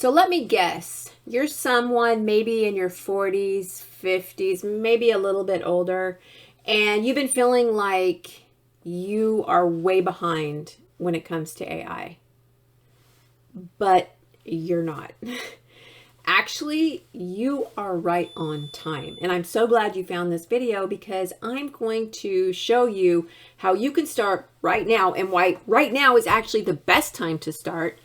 So let me guess, you're someone maybe in your 40s, 50s, maybe a little bit older, and you've been feeling like you are way behind when it comes to AI. But you're not. Actually, you are right on time. And I'm so glad you found this video because I'm going to show you how you can start right now and why right now is actually the best time to start.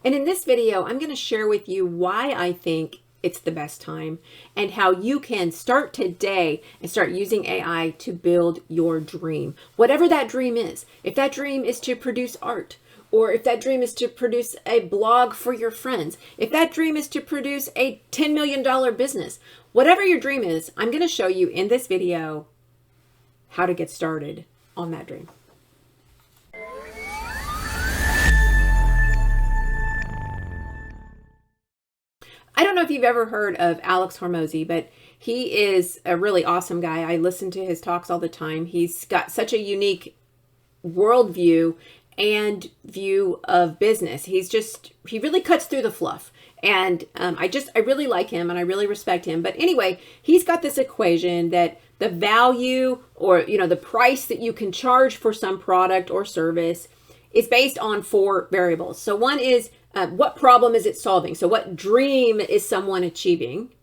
And in this video, I'm going to share with you why I think it's the best time and how you can start today and start using AI to build your dream. Whatever that dream is. If that dream is to produce art, or if that dream is to produce a blog for your friends, if that dream is to produce a $10 million business, whatever your dream is, I'm going to show you in this video how to get started on that dream. I don't know if you've ever heard of Alex Hormozi, but he is a really awesome guy. I listen to his talks all the time. He's got such a unique worldview and view of business. He really cuts through the fluff. And I really like him and I really respect him. But anyway, he's got this equation that the value or, the price that you can charge for some product or service is based on 4 variables. So one is what problem is it solving? So what dream is someone achieving?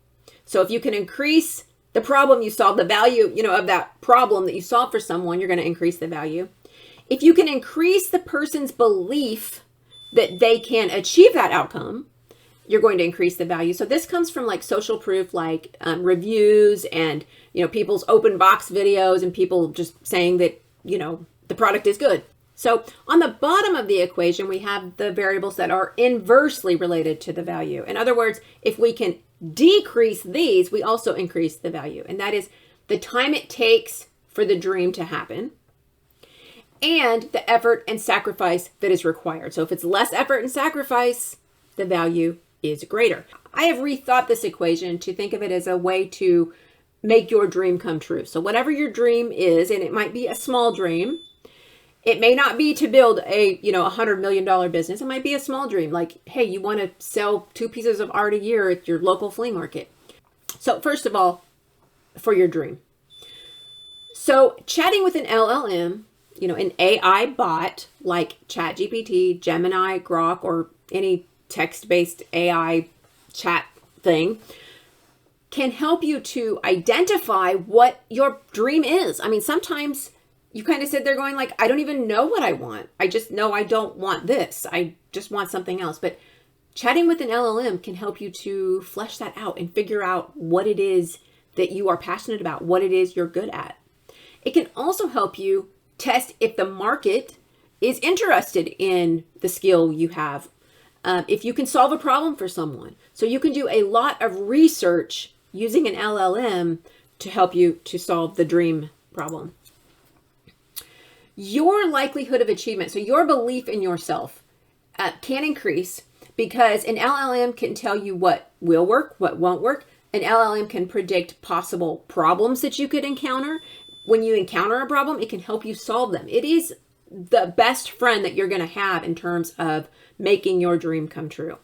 So if you can increase the problem you solve, the value, of that problem that you solve for someone, you're going to increase the value. If you can increase the person's belief that they can achieve that outcome, you're going to increase the value. So this comes from like social proof, like reviews and, people's open box videos and people just saying that, the product is good. So on the bottom of the equation, we have the variables that are inversely related to the value. In other words, if we can decrease these, we also increase the value. And that is the time it takes for the dream to happen, and the effort and sacrifice that is required. So if it's less effort and sacrifice, the value is greater. I have rethought this equation to think of it as a way to make your dream come true. So whatever your dream is, and it might be a small dream, it may not be to build a, $100 million business. It might be a small dream. Like, hey, you want to sell 2 pieces of art a year at your local flea market. So first of all, for your dream. So chatting with an LLM, an AI bot like ChatGPT, Gemini, Grok, or any text-based AI chat thing can help you to identify what your dream is. I mean, sometimes you kind of sit there going like, I don't even know what I want. I just know I don't want this. I just want something else. But chatting with an LLM can help you to flesh that out and figure out what it is that you are passionate about, what it is you're good at. It can also help you test if the market is interested in the skill you have, if you can solve a problem for someone. So you can do a lot of research using an LLM to help you to solve the dream problem. Your likelihood of achievement, so your belief in yourself, can increase because an LLM can tell you what will work, what won't work. An LLM can predict possible problems that you could encounter. When you encounter a problem, it can help you solve them. It is the best friend that you're going to have in terms of making your dream come true.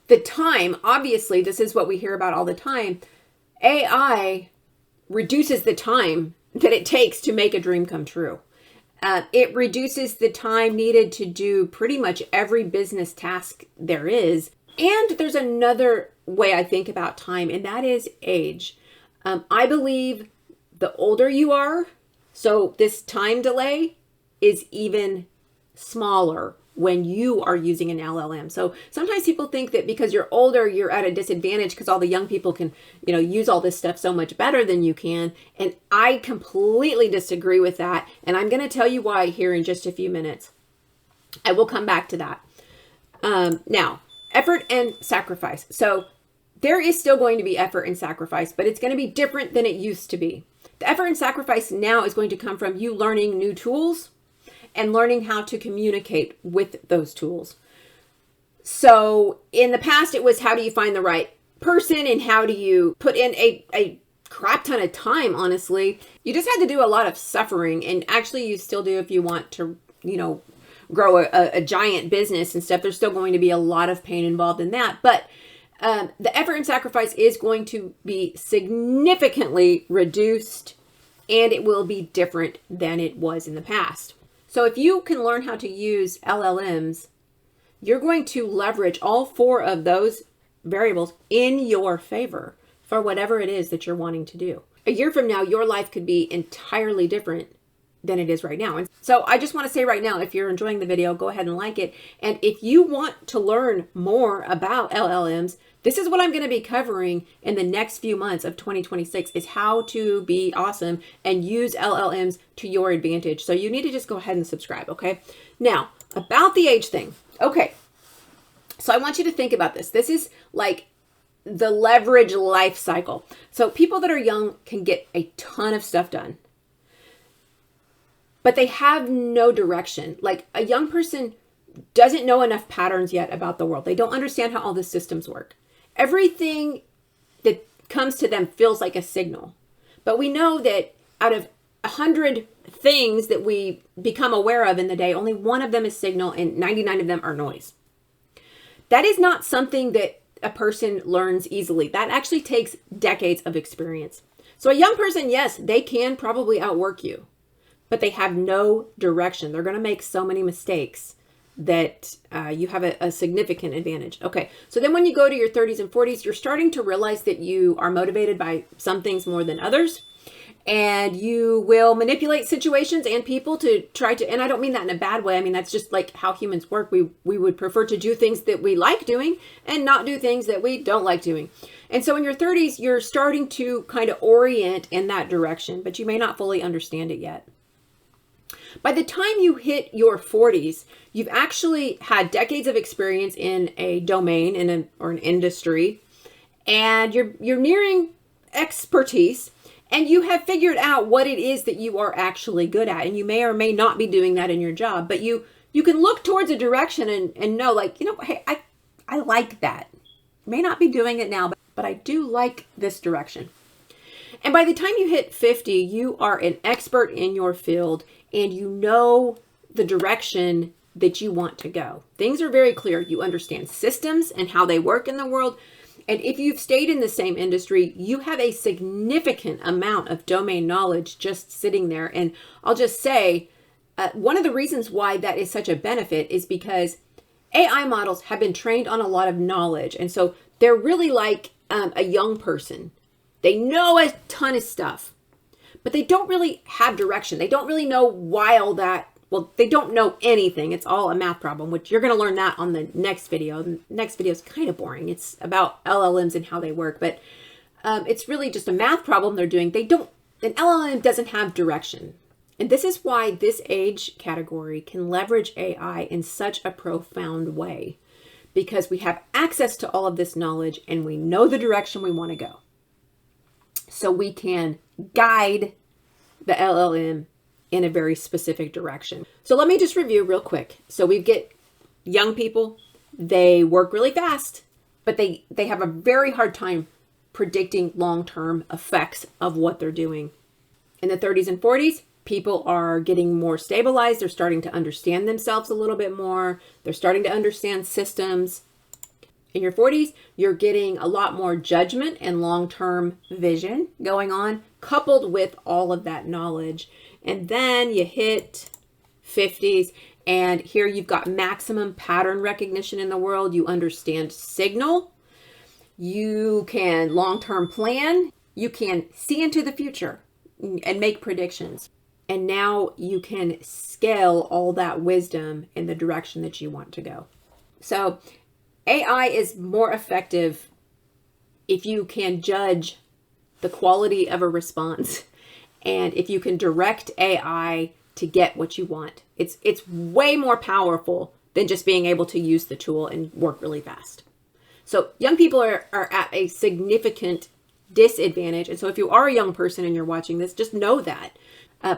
The time, obviously, this is what we hear about all the time. AI reduces the time that it takes to make a dream come true. It reduces the time needed to do pretty much every business task there is. And there's another way I think about time, and that is age. I believe the older you are, so this time delay is even smaller when you are using an LLM. So sometimes people think that because you're older, you're at a disadvantage because all the young people can, use all this stuff so much better than you can. And I completely disagree with that. And I'm going to tell you why here in just a few minutes. I will come back to that. Now, effort and sacrifice. So there is still going to be effort and sacrifice, but it's going to be different than it used to be. The effort and sacrifice now is going to come from you learning new tools and learning how to communicate with those tools. So in the past, it was how do you find the right person and how do you put in a crap ton of time, honestly. You just had to do a lot of suffering, and actually you still do if you want to, grow a giant business and stuff. There's still going to be a lot of pain involved in that. But the effort and sacrifice is going to be significantly reduced, and it will be different than it was in the past. So if you can learn how to use LLMs, you're going to leverage all 4 of those variables in your favor for whatever it is that you're wanting to do. A year from now, your life could be entirely different than it is right now. And so I just want to say right now, if you're enjoying the video, go ahead and like it. And if you want to learn more about LLMs, this is what I'm going to be covering in the next few months of 2026, is how to be awesome and use LLMs to your advantage. So you need to just go ahead and subscribe, okay? Now, about the age thing. Okay, so I want you to think about this. This is like the leverage life cycle. So people that are young can get a ton of stuff done, but they have no direction. Like a young person doesn't know enough patterns yet about the world. They don't understand how all the systems work. Everything that comes to them feels like a signal. But we know that out of 100 things that we become aware of in the day, only 1 of them is signal and 99 of them are noise. That is not something that a person learns easily. That actually takes decades of experience. So a young person, yes, they can probably outwork you, but they have no direction. They're going to make so many mistakes that you have a significant advantage. Okay, so then when you go to your 30s and 40s, you're starting to realize that you are motivated by some things more than others, and you will manipulate situations and people to try to, and I don't mean that in a bad way. I mean, that's just like how humans work. We would prefer to do things that we like doing and not do things that we don't like doing. And so in your 30s, you're starting to kind of orient in that direction, but you may not fully understand it yet. By the time you hit your 40s, you've actually had decades of experience in a domain or an industry, and you're nearing expertise, and you have figured out what it is that you are actually good at. And you may or may not be doing that in your job, but you can look towards a direction and know, like, you know, hey, I like that. May not be doing it now, but I do like this direction. And by the time you hit 50, you are an expert in your field and you know the direction that you want to go. Things are very clear. You understand systems and how they work in the world. And if you've stayed in the same industry, you have a significant amount of domain knowledge just sitting there. And I'll just say, one of the reasons why that is such a benefit is because AI models have been trained on a lot of knowledge. And so they're really like a young person. They know a ton of stuff, but they don't really have direction. They don't really know why all that. Well, they don't know anything. It's all a math problem, which you're going to learn that on the next video. The next video is kind of boring. It's about LLMs and how they work, but it's really just a math problem they're doing. An LLM doesn't have direction. And this is why this age category can leverage AI in such a profound way, because we have access to all of this knowledge and we know the direction we want to go. So we can guide the LLM in a very specific direction. So let me just review real quick. So we get young people, they work really fast, but they have a very hard time predicting long-term effects of what they're doing. In the 30s and 40s, people are getting more stabilized. They're starting to understand themselves a little bit more. They're starting to understand systems. In your 40s, you're getting a lot more judgment and long-term vision going on, coupled with all of that knowledge. And then you hit 50s, and here you've got maximum pattern recognition in the world. You understand signal. You can long-term plan. You can see into the future and make predictions. And now you can scale all that wisdom in the direction that you want to go. So AI is more effective if you can judge the quality of a response and if you can direct AI to get what you want. It's way more powerful than just being able to use the tool and work really fast. So young people are at a significant disadvantage. And so if you are a young person and you're watching this, just know that.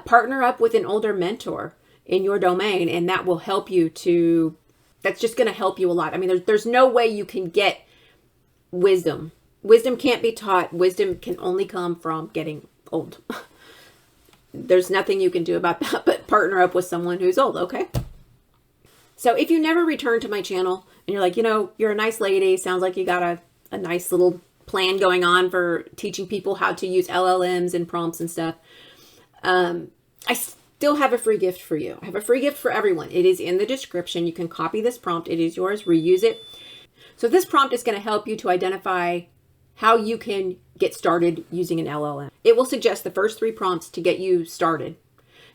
Partner up with an older mentor in your domain, and that will help you to, that's just going to help you a lot. I mean, there's no way you can get wisdom. Wisdom can't be taught. Wisdom can only come from getting old. There's nothing you can do about that but partner up with someone who's old, okay? So if you never return to my channel and you're like, you're a nice lady, sounds like you got a nice little plan going on for teaching people how to use LLMs and prompts and stuff, I still have a free gift for you. I have a free gift for everyone. It is in the description. You can copy this prompt. It is yours. Reuse it. So this prompt is going to help you to identify how you can get started using an LLM. It will suggest the first 3 prompts to get you started.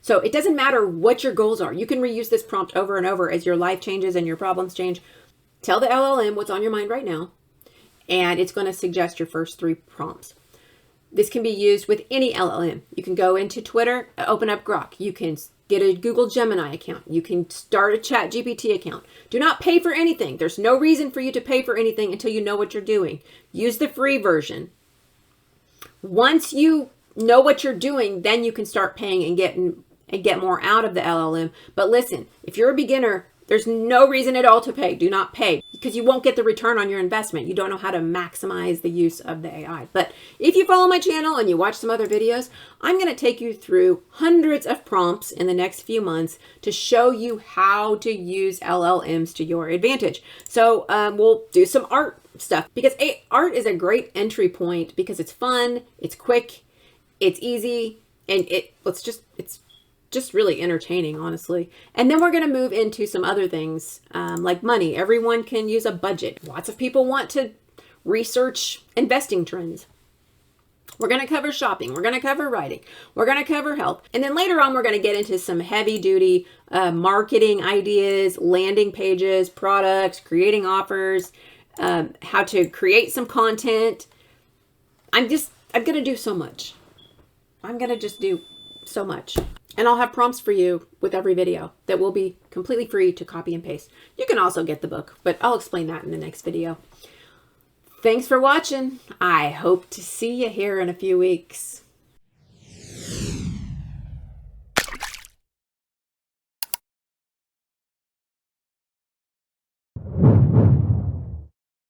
So it doesn't matter what your goals are. You can reuse this prompt over and over as your life changes and your problems change. Tell the LLM what's on your mind right now, and it's going to suggest your first 3 prompts. This can be used with any LLM. You can go into Twitter, open up Grok. You can get a Google Gemini account. You can start a ChatGPT account. Do not pay for anything. There's no reason for you to pay for anything until you know what you're doing. Use the free version. Once you know what you're doing, then you can start paying and get more out of the LLM. But listen, if you're a beginner, there's no reason at all to pay. Do not pay, because you won't get the return on your investment. You don't know how to maximize the use of the AI. But if you follow my channel and you watch some other videos, I'm going to take you through hundreds of prompts in the next few months to show you how to use LLMs to your advantage. So we'll do some art stuff, because art is a great entry point because it's fun, it's quick, it's easy, and it's just really entertaining, honestly. And then we're going to move into some other things like money. Everyone can use a budget. Lots of people want to research investing trends. We're going to cover shopping. We're going to cover writing. We're going to cover health. And then later on, we're going to get into some heavy duty marketing ideas, landing pages, products, creating offers, how to create some content. I'm going to do so much. I'm going to just do so much. And I'll have prompts for you with every video that will be completely free to copy and paste. You can also get the book, but I'll explain that in the next video. Thanks for watching. I hope to see you here in a few weeks.